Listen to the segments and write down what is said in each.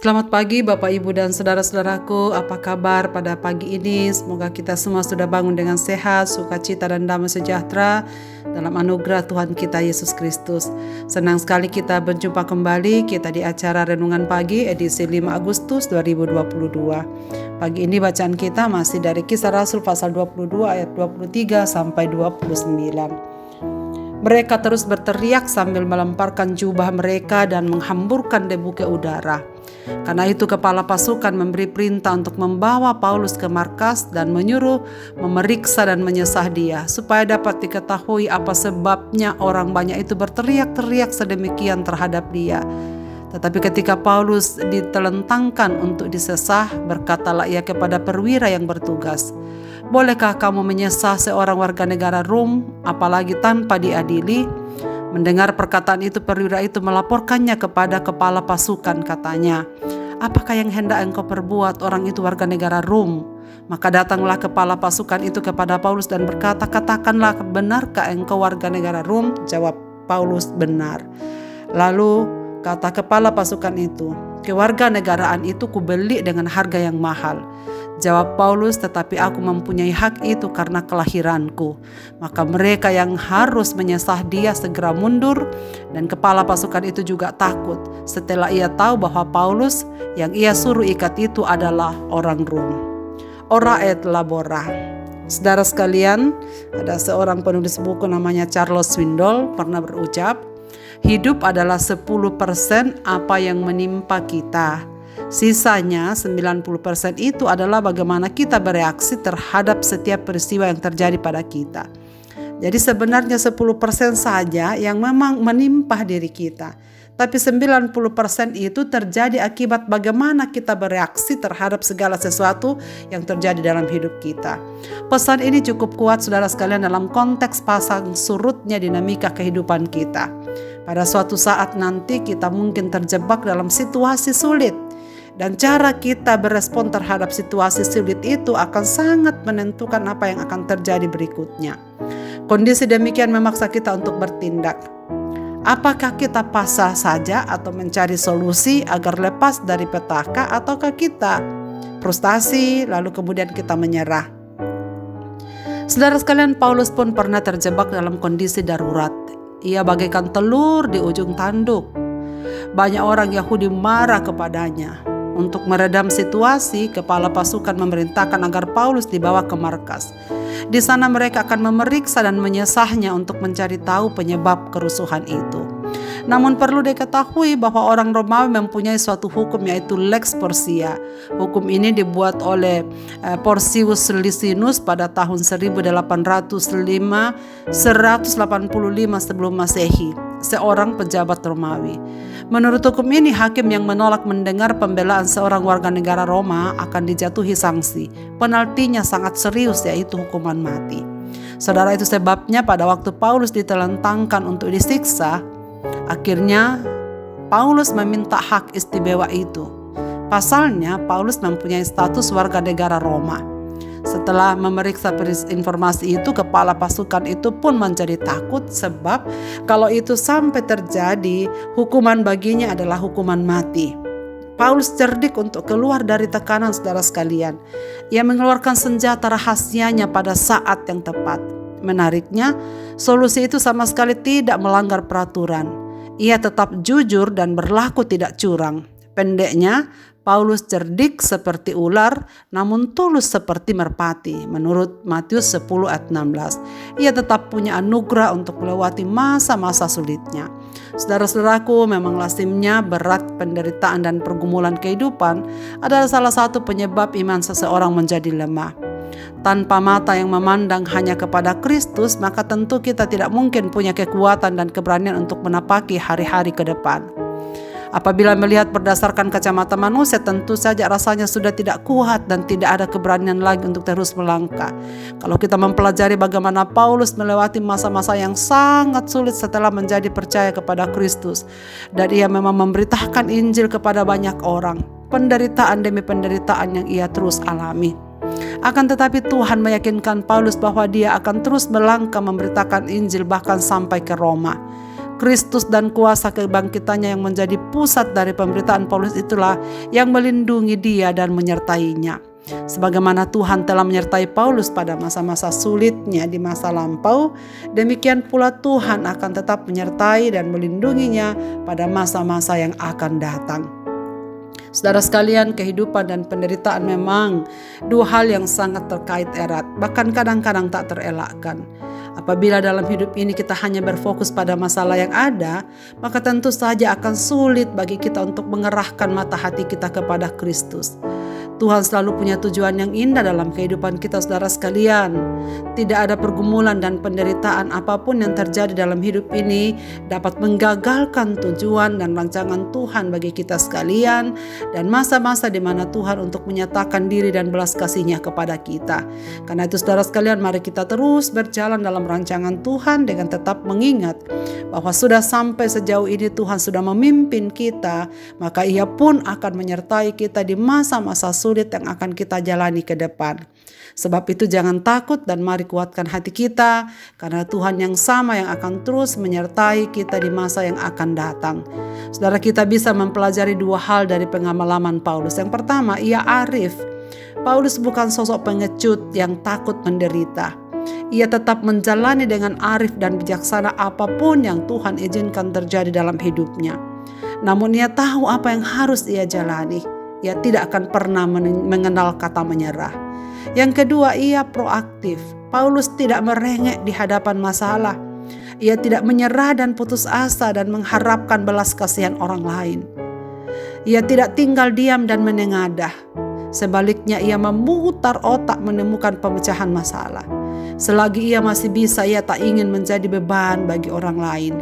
Selamat pagi Bapak Ibu dan saudara-saudaraku, apa kabar pada pagi ini? Semoga kita semua sudah bangun dengan sehat, sukacita dan damai sejahtera dalam anugerah Tuhan kita Yesus Kristus. Senang sekali kita berjumpa kembali kita di acara Renungan Pagi edisi 5 Agustus 2022. Pagi ini bacaan kita masih dari Kisah Rasul pasal 22 ayat 23 sampai 29. Mereka terus berteriak sambil melemparkan jubah mereka dan menghamburkan debu ke udara. Karena itu kepala pasukan memberi perintah untuk membawa Paulus ke markas dan menyuruh memeriksa dan menyesah dia, supaya dapat diketahui apa sebabnya orang banyak itu berteriak-teriak sedemikian terhadap dia. Tetapi ketika Paulus ditelentangkan untuk disesah, berkatalah ia kepada perwira yang bertugas, "Bolehkah kamu menyesah seorang warga negara Rom, apalagi tanpa diadili?" Mendengar perkataan itu, perwira itu melaporkannya kepada kepala pasukan, katanya, "Apakah yang hendak engkau perbuat? Orang itu warga negara Rom." Maka datanglah kepala pasukan itu kepada Paulus dan berkata, "Katakanlah, benarkah engkau warga negara Rom?" Jawab Paulus, "Benar." Lalu kata kepala pasukan itu, "Kewarganegaraan itu kubeli dengan harga yang mahal." Jawab Paulus, "Tetapi aku mempunyai hak itu karena kelahiranku." Maka mereka yang harus menyesah dia segera mundur, dan kepala pasukan itu juga takut setelah ia tahu bahwa Paulus yang ia suruh ikat itu adalah orang Rom. Ora et labora. Saudara sekalian, ada seorang penulis buku namanya Charles Swindoll pernah berucap, "Hidup adalah 10% apa yang menimpa kita. Sisanya 90% itu adalah bagaimana kita bereaksi terhadap setiap peristiwa yang terjadi pada kita." Jadi sebenarnya 10% saja yang memang menimpa diri kita. Tapi 90% itu terjadi akibat bagaimana kita bereaksi terhadap segala sesuatu yang terjadi dalam hidup kita. Pesan ini cukup kuat saudara sekalian dalam konteks pasang surutnya dinamika kehidupan kita. Pada suatu saat nanti kita mungkin terjebak dalam situasi sulit. Dan cara kita berespon terhadap situasi sulit itu akan sangat menentukan apa yang akan terjadi berikutnya. Kondisi demikian memaksa kita untuk bertindak. Apakah kita pasrah saja atau mencari solusi agar lepas dari petaka, ataukah kita frustasi lalu kemudian kita menyerah? Saudara sekalian, Paulus pun pernah terjebak dalam kondisi darurat. Ia bagaikan telur di ujung tanduk. Banyak orang Yahudi marah kepadanya. Untuk meredam situasi, kepala pasukan memerintahkan agar Paulus dibawa ke markas. Di sana mereka akan memeriksa dan menyesahnya untuk mencari tahu penyebab kerusuhan itu. Namun perlu diketahui bahwa orang Romawi mempunyai suatu hukum, yaitu Lex Porcia. Hukum ini dibuat oleh Porcius Licinus pada tahun 185 sebelum Masehi, seorang pejabat Romawi. Menurut hukum ini, hakim yang menolak mendengar pembelaan seorang warga negara Roma akan dijatuhi sanksi. Penaltinya sangat serius, yaitu hukuman mati. Saudara, itu sebabnya pada waktu Paulus ditelentangkan untuk disiksa, akhirnya Paulus meminta hak istimewa itu. Pasalnya, Paulus mempunyai status warga negara Roma. Setelah memeriksa informasi itu, kepala pasukan itu pun menjadi takut, sebab kalau itu sampai terjadi, hukuman baginya adalah hukuman mati. Paulus cerdik untuk keluar dari tekanan saudara sekalian. Ia mengeluarkan senjata rahasianya pada saat yang tepat. Menariknya, solusi itu sama sekali tidak melanggar peraturan. Ia tetap jujur dan berlaku tidak curang. Pendeknya, Paulus cerdik seperti ular, namun tulus seperti merpati. Menurut Matius 10 ayat 16, ia tetap punya anugerah untuk melewati masa-masa sulitnya. Saudara-saudaraku, memang lazimnya berat penderitaan dan pergumulan kehidupan adalah salah satu penyebab iman seseorang menjadi lemah. Tanpa mata yang memandang hanya kepada Kristus, maka tentu kita tidak mungkin punya kekuatan dan keberanian untuk menapaki hari-hari ke depan. Apabila melihat berdasarkan kacamata manusia, tentu saja rasanya sudah tidak kuat dan tidak ada keberanian lagi untuk terus melangkah. Kalau kita mempelajari bagaimana Paulus melewati masa-masa yang sangat sulit setelah menjadi percaya kepada Kristus, dan ia memang memberitakan Injil kepada banyak orang, penderitaan demi penderitaan yang ia terus alami. Akan tetapi Tuhan meyakinkan Paulus bahwa dia akan terus melangkah memberitakan Injil bahkan sampai ke Roma. Kristus dan kuasa kebangkitannya yang menjadi pusat dari pemberitaan Paulus itulah yang melindungi dia dan menyertainya. Sebagaimana Tuhan telah menyertai Paulus pada masa-masa sulitnya di masa lampau, demikian pula Tuhan akan tetap menyertai dan melindunginya pada masa-masa yang akan datang. Saudara sekalian, kehidupan dan penderitaan memang dua hal yang sangat terkait erat, bahkan kadang-kadang tak terelakkan. Apabila dalam hidup ini kita hanya berfokus pada masalah yang ada, maka tentu saja akan sulit bagi kita untuk mengerahkan mata hati kita kepada Kristus. Tuhan selalu punya tujuan yang indah dalam kehidupan kita, saudara sekalian. Tidak ada pergumulan dan penderitaan apapun yang terjadi dalam hidup ini dapat menggagalkan tujuan dan rancangan Tuhan bagi kita sekalian, dan masa-masa di mana Tuhan untuk menyatakan diri dan belas kasih-Nya kepada kita. Karena itu saudara sekalian, mari kita terus berjalan dalam rancangan Tuhan dengan tetap mengingat bahwa sudah sampai sejauh ini Tuhan sudah memimpin kita, maka Ia pun akan menyertai kita di masa-masa sulit yang akan kita jalani ke depan. Sebab itu jangan takut dan mari kuatkan hati kita, karena Tuhan yang sama yang akan terus menyertai kita di masa yang akan datang. Saudara, kita bisa mempelajari dua hal dari pengalaman Paulus. Yang pertama, ia arif. Paulus bukan sosok pengecut yang takut menderita. Ia tetap menjalani dengan arif dan bijaksana apapun yang Tuhan izinkan terjadi dalam hidupnya. Namun ia tahu apa yang harus ia jalani. Ia tidak akan pernah mengenal kata menyerah. Yang kedua, ia proaktif. Paulus tidak merengek di hadapan masalah. Ia tidak menyerah dan putus asa dan mengharapkan belas kasihan orang lain. Ia tidak tinggal diam dan menengadah. Sebaliknya, ia memutar otak menemukan pemecahan masalah. Selagi ia masih bisa, ia tak ingin menjadi beban bagi orang lain.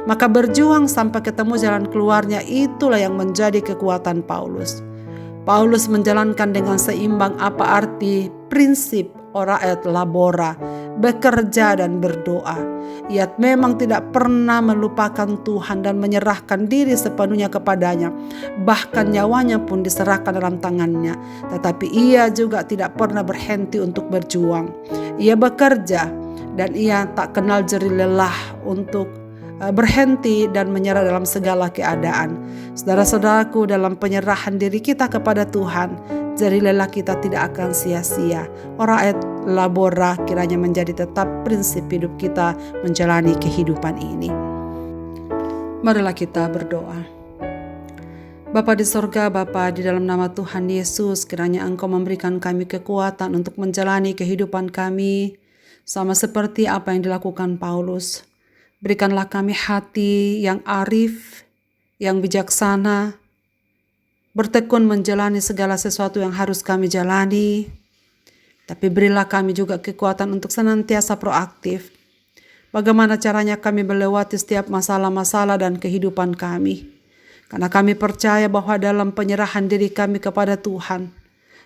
Maka berjuang sampai ketemu jalan keluarnya, itulah yang menjadi kekuatan Paulus. Paulus menjalankan dengan seimbang apa arti prinsip ora et labora, bekerja dan berdoa. Ia memang tidak pernah melupakan Tuhan dan menyerahkan diri sepenuhnya kepadanya. Bahkan nyawanya pun diserahkan dalam tangannya. Tetapi ia juga tidak pernah berhenti untuk berjuang. Ia bekerja dan ia tak kenal jeri lelah untuk berhenti dan menyerah dalam segala keadaan. Saudara-saudaraku, dalam penyerahan diri kita kepada Tuhan, jeri lelah kita tidak akan sia-sia. Ora et labora kiranya menjadi tetap prinsip hidup kita menjalani kehidupan ini. Marilah kita berdoa. Bapa di sorga, Bapa, di dalam nama Tuhan Yesus, kiranya Engkau memberikan kami kekuatan untuk menjalani kehidupan kami sama seperti apa yang dilakukan Paulus. Berikanlah kami hati yang arif, yang bijaksana, bertekun menjalani segala sesuatu yang harus kami jalani. Tapi berilah kami juga kekuatan untuk senantiasa proaktif. Bagaimana caranya kami melewati setiap masalah-masalah dan kehidupan kami. Karena kami percaya bahwa dalam penyerahan diri kami kepada Tuhan,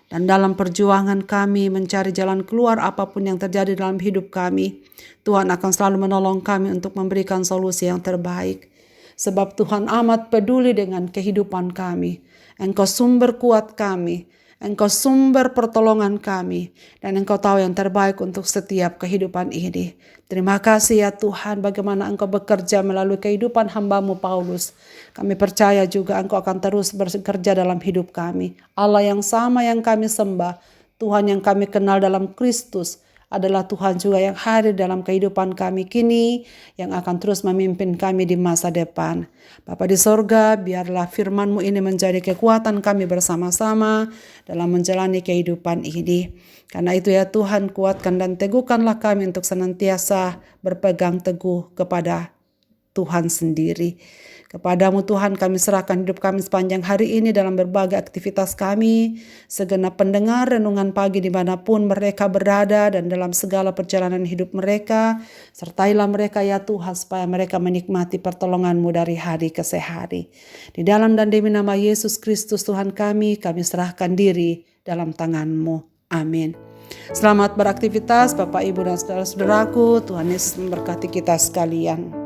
dan dalam perjuangan kami mencari jalan keluar apapun yang terjadi dalam hidup kami, Tuhan akan selalu menolong kami untuk memberikan solusi yang terbaik. Sebab Tuhan amat peduli dengan kehidupan kami. Engkau sumber kuat kami, Engkau sumber pertolongan kami, dan Engkau tahu yang terbaik untuk setiap kehidupan ini. Terima kasih ya Tuhan, bagaimana Engkau bekerja melalui kehidupan hamba-Mu Paulus. Kami percaya juga Engkau akan terus bekerja dalam hidup kami. Allah yang sama yang kami sembah, Tuhan yang kami kenal dalam Kristus, adalah Tuhan juga yang hadir dalam kehidupan kami kini, yang akan terus memimpin kami di masa depan. Bapa di sorga, biarlah firman-Mu ini menjadi kekuatan kami bersama-sama dalam menjalani kehidupan ini. Karena itu ya Tuhan, kuatkan dan teguhkanlah kami untuk senantiasa berpegang teguh kepada Tuhan sendiri. Kepadamu Tuhan kami serahkan hidup kami sepanjang hari ini dalam berbagai aktivitas kami, segenap pendengar renungan pagi dimanapun mereka berada dan dalam segala perjalanan hidup mereka. Sertailah mereka ya Tuhan supaya mereka menikmati pertolongan-Mu dari hari ke hari. Di dalam dan demi nama Yesus Kristus Tuhan kami serahkan diri dalam tangan-Mu. Amin. Selamat beraktivitas Bapak Ibu dan saudara-saudaraku. Tuhan Yesus memberkati kita sekalian.